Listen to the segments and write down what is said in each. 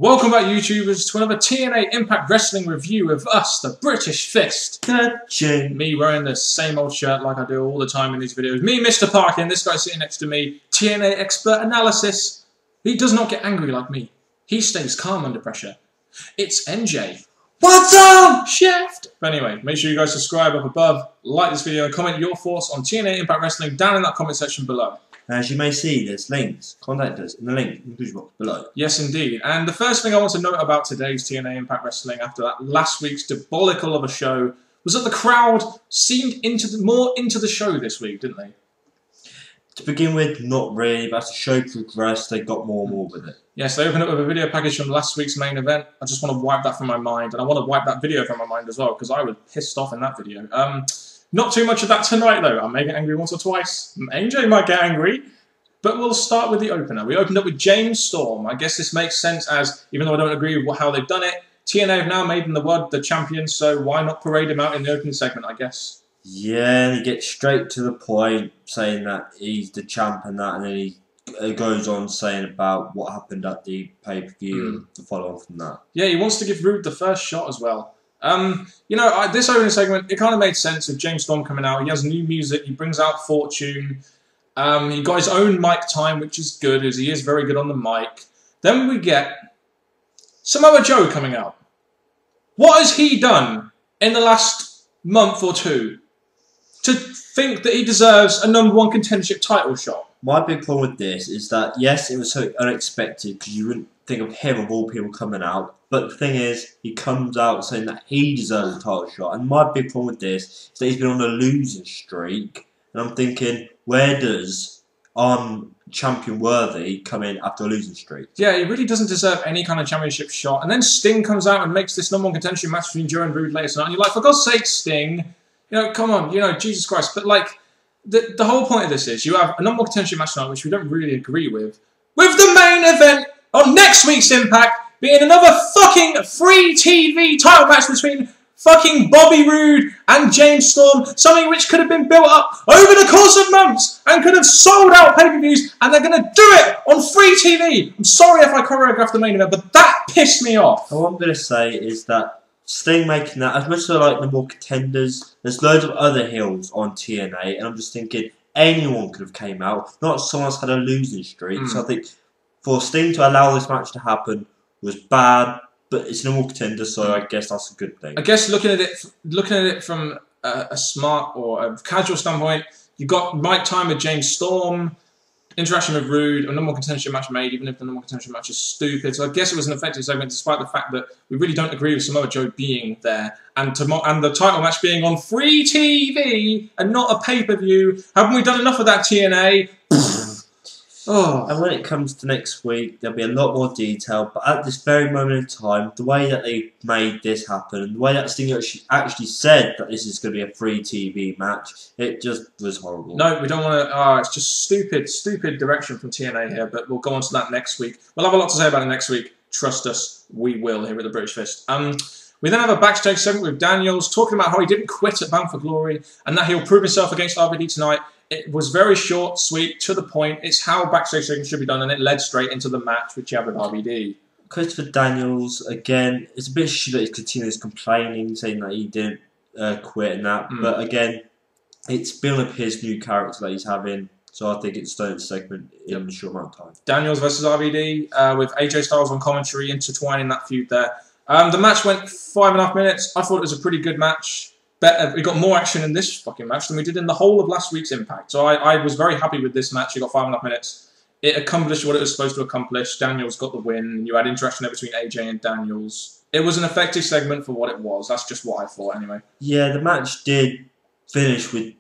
Welcome back, YouTubers, to another TNA Impact Wrestling review of us, the British Fist. Me wearing the same old shirt like I do all the time in these videos. Me, Mr. Parkin, this guy sitting next to me, TNA Expert Analysis. He does not get angry like me. He stays calm under pressure. It's NJ. What's up, Shaft? But anyway, make sure you guys subscribe up above, like this video, and comment your thoughts on TNA Impact Wrestling down in that comment section below. As you may see, there's links, contact us in the link in the description box below. Yes, indeed. And the first thing I want to note about today's TNA Impact Wrestling after that last week's diabolical of a show was that the crowd seemed more into the show this week, didn't they? To begin with, not really, but as the show progressed, they got more and more with it. Yes, they opened up with a video package from last week's main event. I just want to wipe that from my mind, and I want to wipe that video from my mind as well, because I was pissed off in that video. Not too much of that tonight, though. I may get angry once or twice. AJ might get angry. But we'll start with the opener. We opened up with James Storm. I guess this makes sense as, even though I don't agree with how they've done it, TNA have now made him the champion, so why not parade him out in the opening segment, I guess? Yeah, he gets straight to the point, saying that he's the champ and that, and then he goes on saying about what happened at the pay-per-view and to follow on from that. Yeah, he wants to give Roode the first shot as well. You know, this opening segment, it kind of made sense with James Storm coming out. He has new music, he brings out Fortune. He got his own mic time, which is good, as he is very good on the mic. Then we get Samoa Joe coming out. What has he done in the last month or two to think that he deserves a #1 contendership title shot? My big problem with this is that, yes, it was so unexpected, because you wouldn't think of him, of all people, coming out. But the thing is, he comes out saying that he deserves a title shot. And my big problem with this is that he's been on a losing streak. And I'm thinking, where does champion worthy come in after a losing streak? Yeah, he really doesn't deserve any kind of championship shot. And then Sting comes out and makes this #1 contention match between Joe and Roode later tonight. And you're like, for God's sake, Sting, you know, come on, you know, Jesus Christ. But like, the whole point of this is you have a #1 contention match tonight, which we don't really agree with the main event on next week's Impact being another fucking free TV title match between fucking Bobby Roode and James Storm, something which could have been built up over the course of months and could have sold out pay-per-views, and they're going to do it on free TV. I'm sorry if I choreographed the main event, but that pissed me off. And what I'm going to say is that Sting making that, as much as I like the more contenders, there's loads of other heels on TNA, and I'm just thinking anyone could have came out. Not someone's had a losing streak, so I think for Sting to allow this match to happen was bad. But it's no more contender, so I guess that's a good thing. I guess looking at it from a smart or a casual standpoint, you got mic time with James Storm, interaction with Roode, a #1 contention match made, even if the #1 contention match is stupid. So I guess it was an effective segment, despite the fact that we really don't agree with Samoa Joe being there and the title match being on free TV and not a pay-per-view. Haven't we done enough of that, TNA? Oh. And when it comes to next week, there'll be a lot more detail. But at this very moment in time, the way that they made this happen, and the way that Sting actually said that this is going to be a free TV match, it just was horrible. No, we don't want to. It's just stupid direction from TNA here. But we'll go on to that next week. We'll have a lot to say about it next week. Trust us, we will here at the British Fist. We then have a backstage segment with Daniels talking about how he didn't quit at Bound for Glory and that he'll prove himself against RVD tonight. It was very short, sweet, to the point. It's how backstage segments should be done, and it led straight into the match which you have with RVD. Christopher Daniels, again, it's a bit shitty that he's continuous complaining, saying that he didn't quit and that. But again, it's building up his new character that he's having, so I think it's done its segment in a short amount of time. Daniels versus RVD, with AJ Styles on commentary, intertwining that feud there. The match went 5.5 minutes. I thought it was a pretty good match. We got more action in this fucking match than we did in the whole of last week's Impact. So I was very happy with this match. It got 5.5 minutes. It accomplished what it was supposed to accomplish. Daniels got the win. You had interaction there between AJ and Daniels. It was an effective segment for what it was. That's just what I thought anyway. Yeah, the match did finish with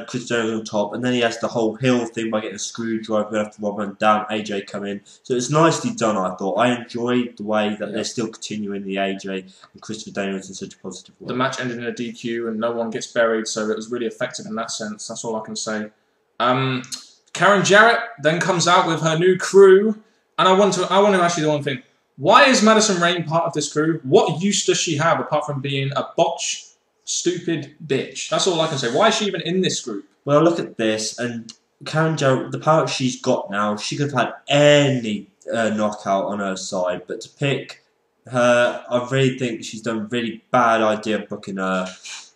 Chris Daniels on top, and then he has the whole heel thing by getting a screwdriver after Robin down, AJ come in. So it's nicely done, I thought. I enjoyed the way that they're still continuing the AJ and Christopher Daniels in such a positive way. The match ended in a DQ and no one gets buried, so it was really effective in that sense. That's all I can say. Karen Jarrett then comes out with her new crew, and I want to ask you the one thing. Why is Madison Rayne part of this crew? What use does she have apart from being a botch, stupid bitch? That's all I can say. Why is she even in this group? Well, look at this, and Karen Jarrett, the power she's got now, she could have had any knockout on her side, but to pick her, I really think she's done a really bad idea of booking her.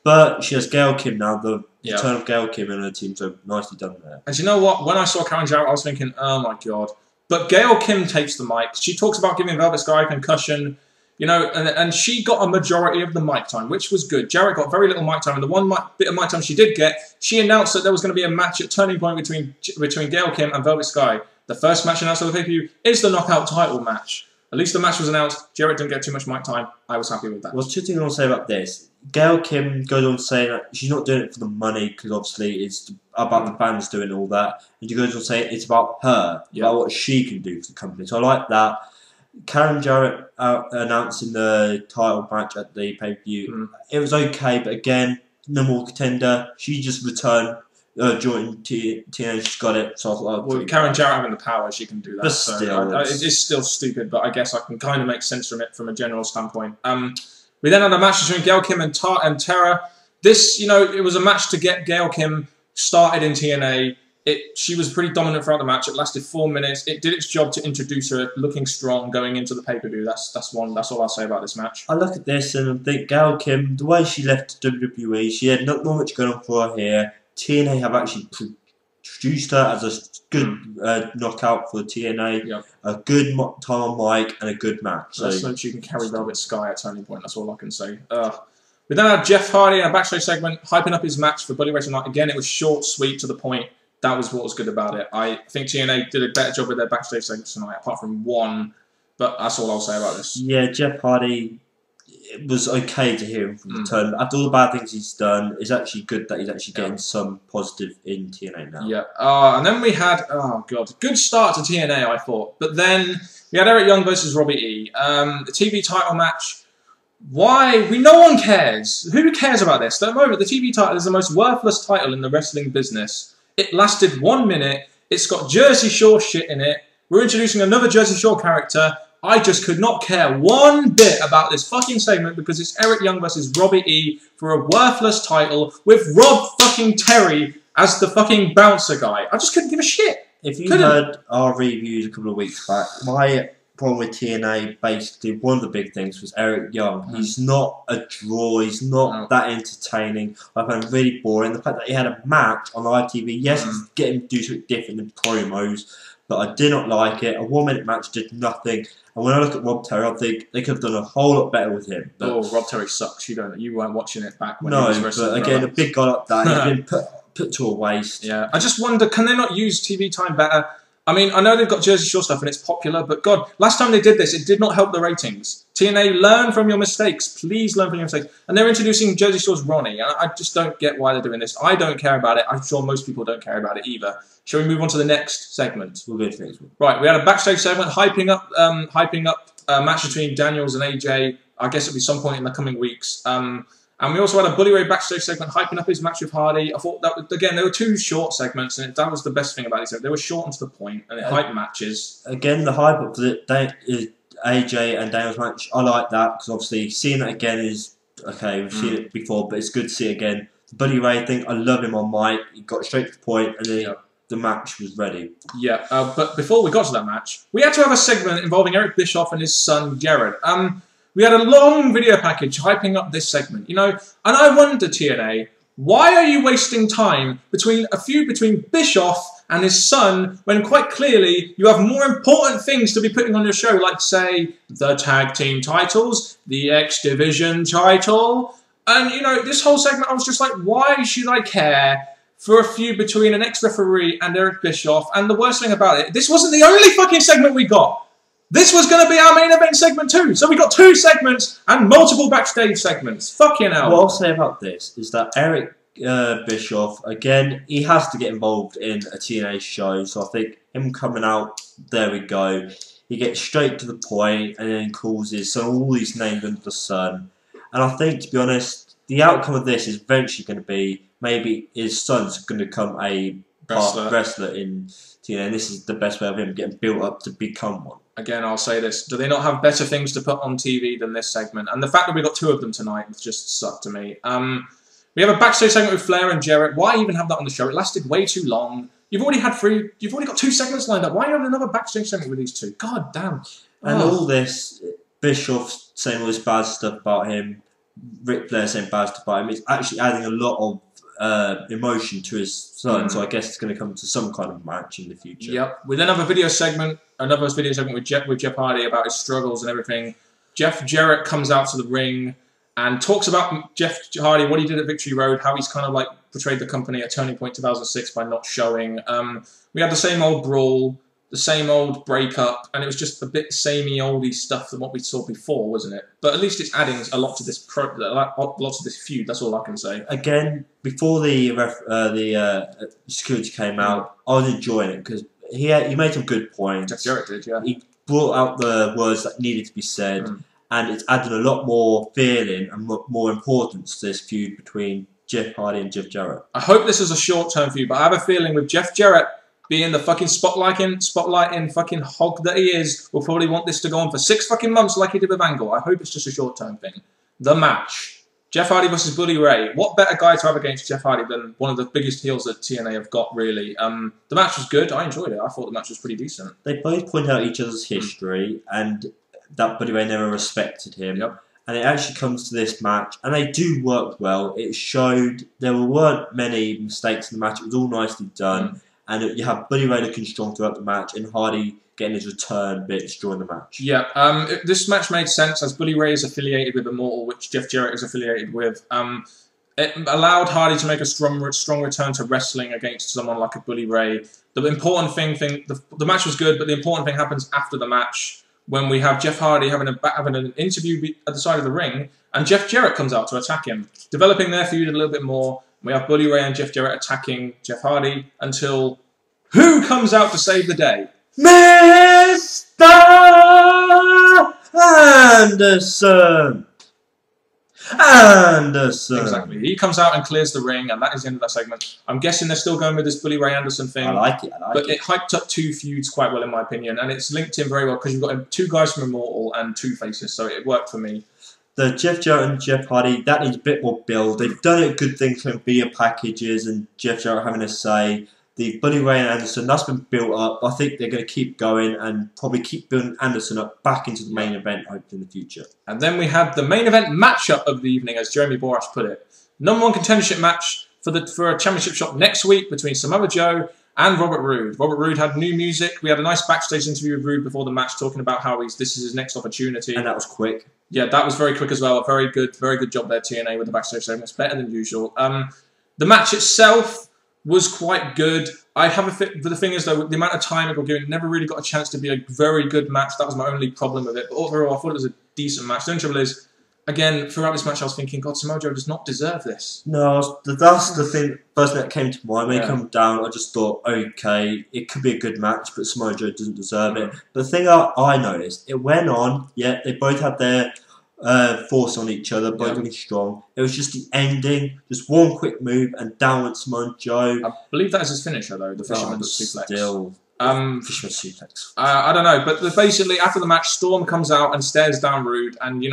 But she has Gail Kim now, the return of Gail Kim in her team, so nicely done there. And you know what? When I saw Karen Jarrett, I was thinking, oh my god. But Gail Kim takes the mic. She talks about giving Velvet Sky a concussion, you know, and she got a majority of the mic time, which was good. Jarrett got very little mic time, and the one bit of mic time she did get, she announced that there was going to be a match at Turning Point between Gail Kim and Velvet Sky. The first match announced on the pay-per-view is the knockout title match. At least the match was announced. Jarrett didn't get too much mic time. I was happy with that. Well, two things I want to say about this. Gail Kim goes on saying that she's not doing it for the money, because obviously it's about the fans doing all that. And she goes on saying it's about her, about what she can do for the company. So I like that. Karen Jarrett announcing the title match at the pay-per-view. It was okay, but again, no more Contender. She just returned. Joined TNA, she's got it. So I thought, well, Karen Jarrett having the power, she can do that. But so still, it's still stupid, but I guess I can kind of make sense from it from a general standpoint. We then had a match between Gail Kim and Tara. This, you know, it was a match to get Gail Kim started in TNA. She was pretty dominant throughout the match. It lasted 4 minutes. It did its job to introduce her looking strong going into the pay-per-view. That's all I'll say about this match. I look at this and I think Gail Kim, the way she left WWE, she had not much going on for her here. TNA have actually produced her as a good knockout for TNA, a good time on mic, and a good match. So she can carry Velvet Sky at Turning Point. That's all I can say. We then had Jeff Hardy in a backstage segment hyping up his match for Bully Ray tonight. Again, it was short, sweet, to the point. That was what was good about it. I think TNA did a better job with their backstage segments tonight, apart from one. But that's all I'll say about this. Yeah, Jeff Hardy. It was okay to hear him from the turn. After all the bad things he's done, it's actually good that he's actually getting some positive in TNA now. Yeah. And then we had, oh god, good start to TNA, I thought. But then we had Eric Young versus Robbie E. The TV title match. Why? No one cares. Who cares about this? At the moment, the TV title is the most worthless title in the wrestling business. It lasted 1 minute. It's got Jersey Shore shit in it. We're introducing another Jersey Shore character. I just could not care one bit about this fucking segment because it's Eric Young versus Robbie E for a worthless title with Rob fucking Terry as the fucking bouncer guy. I just couldn't give a shit. If you heard our reviews a couple of weeks back, my problem with TNA, basically, one of the big things was Eric Young. He's not a draw. He's not that entertaining. I found him really boring. The fact that he had a match on live TV, yes, it's getting to do something different than promos, but I did not like it. A 1 minute match did nothing. And when I look at Rob Terry, I think they could have done a whole lot better with him. But Rob Terry sucks. You weren't watching it back when he was wrestling. No, but again, a big guy like that, he's been put to a waste. Yeah, I just wonder, can they not use TV time better? I mean, I know they've got Jersey Shore stuff and it's popular, but God, last time they did this, it did not help the ratings. TNA, learn from your mistakes. Please learn from your mistakes. And they're introducing Jersey Shore's Ronnie. And I just don't get why they're doing this. I don't care about it. I'm sure most people don't care about it either. Shall we move on to the next segment? We'll go to the next one. Right, we had a backstage segment hyping up a match between Daniels and AJ. I guess it'll be some point in the coming weeks. And we also had a Bully Ray backstage segment hyping up his match with Hardy. I thought that, again, there were two short segments, and that was the best thing about these. They were short and to the point, and it hyped matches. Again, the hype up for the AJ and Daniels match, I like that, because obviously seeing it again is, okay, we've seen it before, but it's good to see it again. The Bully Ray thing, I love him on mic. He got straight to the point, and then the match was ready. Yeah, but before we got to that match, we had to have a segment involving Eric Bischoff and his son, Jared. We had a long video package hyping up this segment, you know, and I wonder, TNA, why are you wasting time between Bischoff and his son when quite clearly you have more important things to be putting on your show, like, say, the tag team titles, the X Division title, and, you know, this whole segment I was just like, why should I care for a feud between an ex-referee and Eric Bischoff? And the worst thing about it, this wasn't the only fucking segment we got. This was going to be our main event segment too. So we got 2 segments and multiple backstage segments. Fucking hell. What I'll say about this is that Eric Bischoff, again, he has to get involved in a TNA show. So I think him coming out, there we go. He gets straight to the point and then calls his son all these names under the sun. And I think, to be honest, the outcome of this is eventually going to be maybe his son's going to become a wrestler in TNA. And this is the best way of him getting built up to become one. Again, I'll say this. Do they not have better things to put on TV than this segment? And the fact that we got 2 of them tonight just sucked to me. We have a backstage segment with Flair and Jarrett. Why even have that on the show? It lasted way too long. You've already got 2 segments lined up. Why not another backstage segment with these two? God damn. And all this, Bischoff saying all this bad stuff about him, Ric Flair saying bad stuff about him, it's actually adding a lot of emotion to his son. So I guess it's going to come to some kind of match in the future. Yep. We then have a video segment with Jeff Hardy about his struggles and everything. Jeff Jarrett comes out to the ring and talks about Jeff Hardy, what he did at Victory Road, how he's kind of like portrayed the company at Turning Point 2006 by not showing. We had the same old brawl, the same old breakup, and it was just a bit samey, oldy stuff than what we saw before, wasn't it? But at least it's adding a lot to this lots of this feud. That's all I can say. Again, before the security came out, I was enjoying it because he made some good points. Jeff Jarrett did, yeah. He brought out the words that needed to be said. And it's added a lot more feeling and more importance to this feud between Jeff Hardy and Jeff Jarrett. I hope this is a short-term feud, but I have a feeling with Jeff Jarrett being the fucking spotlighting fucking hog that he is, we'll probably want this to go on for 6 fucking months like he did with Angle. I hope it's just a short-term thing. The match. Jeff Hardy versus Bully Ray. What better guy to have against Jeff Hardy than one of the biggest heels that TNA have got, really. The match was good. I enjoyed it. I thought the match was pretty decent. They both point out each other's history and that Bully Ray never respected him. Yep. And it actually comes to this match, and they do work well. It showed there weren't many mistakes in the match. It was all nicely done. And you have Bully Ray looking strong throughout the match, and Hardy getting his return bits during the match. Yeah, this match made sense as Bully Ray is affiliated with Immortal, which Jeff Jarrett is affiliated with. It allowed Hardy to make a strong return to wrestling against someone like a Bully Ray. The important the match was good, but the important thing happens after the match, when we have Jeff Hardy having an interview at the side of the ring, and Jeff Jarrett comes out to attack him, developing their feud a little bit more. We have Bully Ray and Jeff Jarrett attacking Jeff Hardy until who comes out to save the day? Mr. Anderson! Exactly. He comes out and clears the ring, and that is the end of that segment. I'm guessing they're still going with this Bully Ray Anderson thing. I like it. But it hyped up 2 feuds quite well, in my opinion, and it's linked in very well because you've got 2 guys from Immortal and 2 faces, so it worked for me. The Jeff Jarrett and Jeff Hardy, that needs a bit more build. They've done it good things from beer packages and Jeff Jarrett having a say. The Bully Ray and Anderson, that's been built up. I think they're going to keep going and probably keep building Anderson up back into the main event, hopefully in the future. And then we had the main event matchup of the evening, as Jeremy Borash put it. #1 contendership match for a championship shot next week between Samoa Joe and Robert Roode. Robert Roode had new music. We had a nice backstage interview with Roode before the match, talking about how this is his next opportunity. And that was quick. Yeah, that was very quick as well. A very good job there, TNA, with the backstage segments. Better than usual. The match itself was quite good. I have but the thing is, though, the amount of time it got given, never really got a chance to be a very good match. That was my only problem with it. But overall, I thought it was a decent match. The only trouble is, again, throughout this match, I was thinking, God, Samoa Joe does not deserve this. No, that's the thing. First thing that came to mind when he came down, I just thought, okay, it could be a good match, but Samoa Joe doesn't deserve it. But the thing I noticed, it went on. Yeah, they both had their force on each other, both really strong. It was just the ending, just one quick move, and down went Samoa Joe. I believe that is his finisher, though, the Fisherman's Suplex. Still, Fisherman's Suplex. I don't know, but basically, after the match, Storm comes out and stares down Roode, and,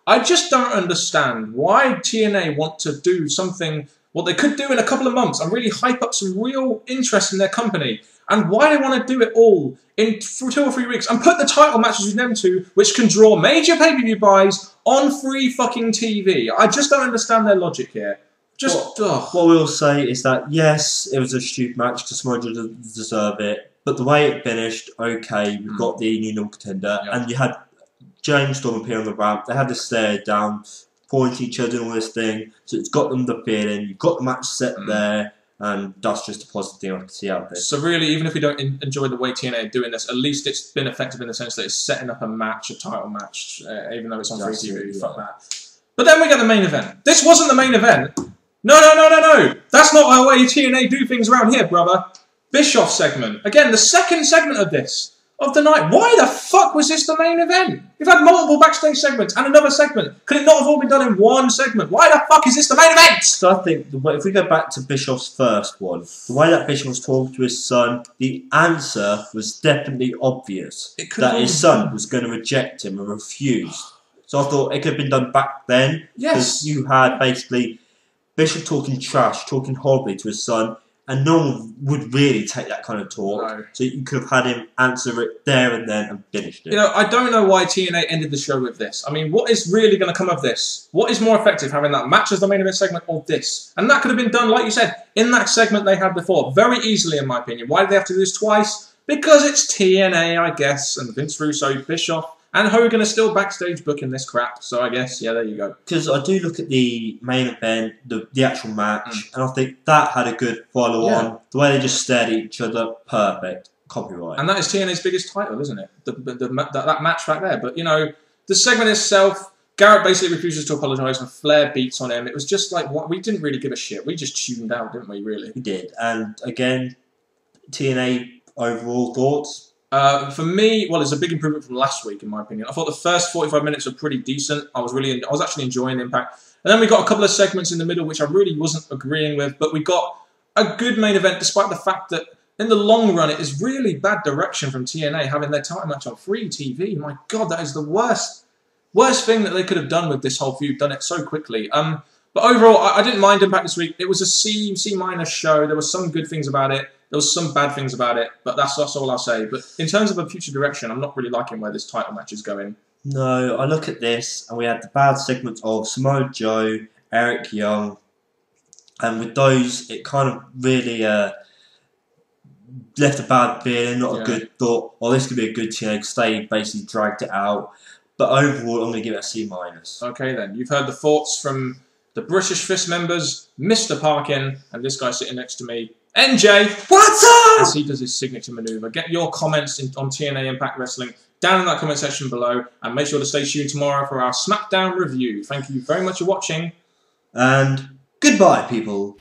I just don't understand why TNA want to do something, what they could do in a couple of months, and really hype up some real interest in their company, and why they want to do it all in 2 or 3 weeks, and put the title matches with them two, which can draw major pay-per-view buys, on free fucking TV. I just don't understand their logic here. What we'll say is that, yes, it was a stupid match because Samoa Joe doesn't deserve it, but the way it finished, okay, we've got the new #1 contender, and you had James Storm appear on the ramp. They had to stare down, pointing each other and all this thing, so it's got them the feeling. You've got the match set there, and that's just a positive thing I can see out there. So really, even if we don't enjoy the way TNA are doing this, at least it's been effective in the sense that it's setting up a match, a title match, even though it's on free TV. Fuck that. But then we get the main event. This wasn't the main event. No. That's not the way TNA do things around here, brother. Bischoff segment. Again, the second segment of the night. Why the fuck was this the main event? We've had multiple backstage segments and another segment. Could it not have all been done in one segment? Why the fuck is this the main event? So I think, if we go back to Bischoff's first one, the way that Bischoff was talking to his son, the answer was definitely obvious. That his son was going to reject him and refuse. So I thought it could have been done back then. Yes. Because you had basically Bischoff talking trash, talking horribly to his son, and no one would really take that kind of talk. No. So you could have had him answer it there and then and finished it. You know, I don't know why TNA ended the show with this. I mean, what is really going to come of this? What is more effective, having that match as the main event segment or this? And that could have been done, like you said, in that segment they had before, very easily, in my opinion. Why did they have to do this twice? Because it's TNA, I guess, and Vince Russo, Bischoff, and Hogan are still backstage booking this crap. So I guess, yeah, there you go. Because I do look at the main event, the actual match, and I think that had a good follow-on. The way they just stared at each other, perfect. Copyright. And that is TNA's biggest title, isn't it? That match right there. But, you know, the segment itself, Garrett basically refuses to apologise and Flair beats on him. It was just like, what? We didn't really give a shit. We just tuned out, didn't we, really? We did. And, again, TNA overall thoughts? For me, well, it's a big improvement from last week, in my opinion. I thought the first 45 minutes were pretty decent. I was actually enjoying Impact. And then we got a couple of segments in the middle which I really wasn't agreeing with, but we got a good main event despite the fact that in the long run it is really bad direction from TNA having their title match on free TV. My God, that is the worst thing that they could have done with this whole feud, done it so quickly. But overall, I didn't mind Impact this week. It was a C- show. There were some good things about it. There was some bad things about it, but that's all I'll say. But in terms of a future direction, I'm not really liking where this title match is going. No, I look at this, and we had the bad segments of Samoa Joe, Eric Young, and with those, it kind of really left a bad feeling, not a good thought. Oh, this could be a good TNA because they basically dragged it out. But overall, I'm going to give it a C-. Okay, then. You've heard the thoughts from the British Fist members, Mr. Parkin, and this guy sitting next to me, NJ. What's up? As he does his signature maneuver. Get your comments on TNA Impact Wrestling down in that comment section below, and make sure to stay tuned tomorrow for our SmackDown review. Thank you very much for watching. And goodbye, people.